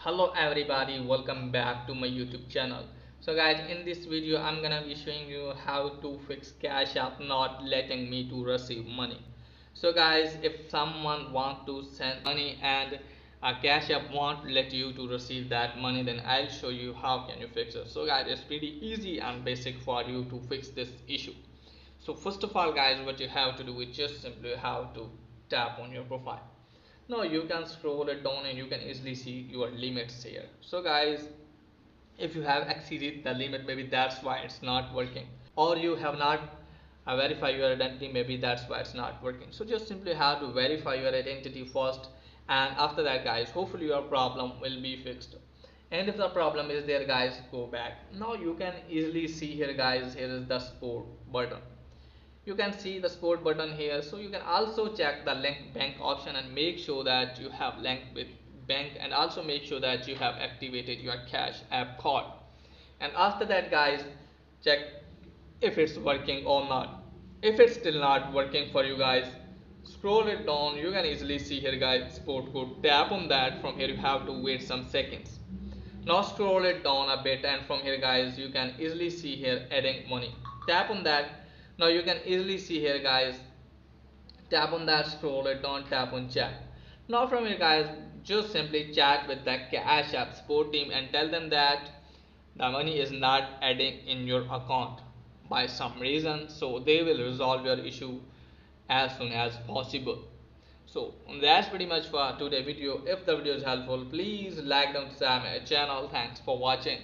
Hello everybody, welcome back to my YouTube channel. So guys, in this video I'm gonna be showing you how to fix Cash App not letting me to receive money. So guys, if someone want to send money and Cash App won't let you to receive that money, then I'll show you how can you fix it. So guys, it's pretty easy and basic for you to fix this issue. So first of all guys, what you have to do is just simply have to tap on your profile. Now you can scroll it down and you can easily see your limits here. So guys, if you have exceeded the limit, maybe that's why it's not working, or you have not verified your identity, maybe that's why it's not working. So just simply have to verify your identity first, and after that guys, hopefully your problem will be fixed. And if the problem is there guys, go back. Now you can easily see here guys, here is the support button. You can see the support button here, so you can also check the link bank option and make sure that you have linked with bank, and also make sure that you have activated your Cash App card. And after that guys, check if it's working or not. If it's still not working for you guys, scroll it down. You can easily see here guys, support code. Tap on that. From here you have to wait some seconds. Now scroll it down a bit, and from here guys, you can easily see here adding money. Tap on that. Now you can easily see here guys, tap on that, scroll it down, tap on chat. Now from here guys, just simply chat with the Cash App support team and tell them that the money is not adding in your account by some reason, so they will resolve your issue as soon as possible. So that's pretty much for today's video. If the video is helpful, please like and subscribe my channel. Thanks for watching.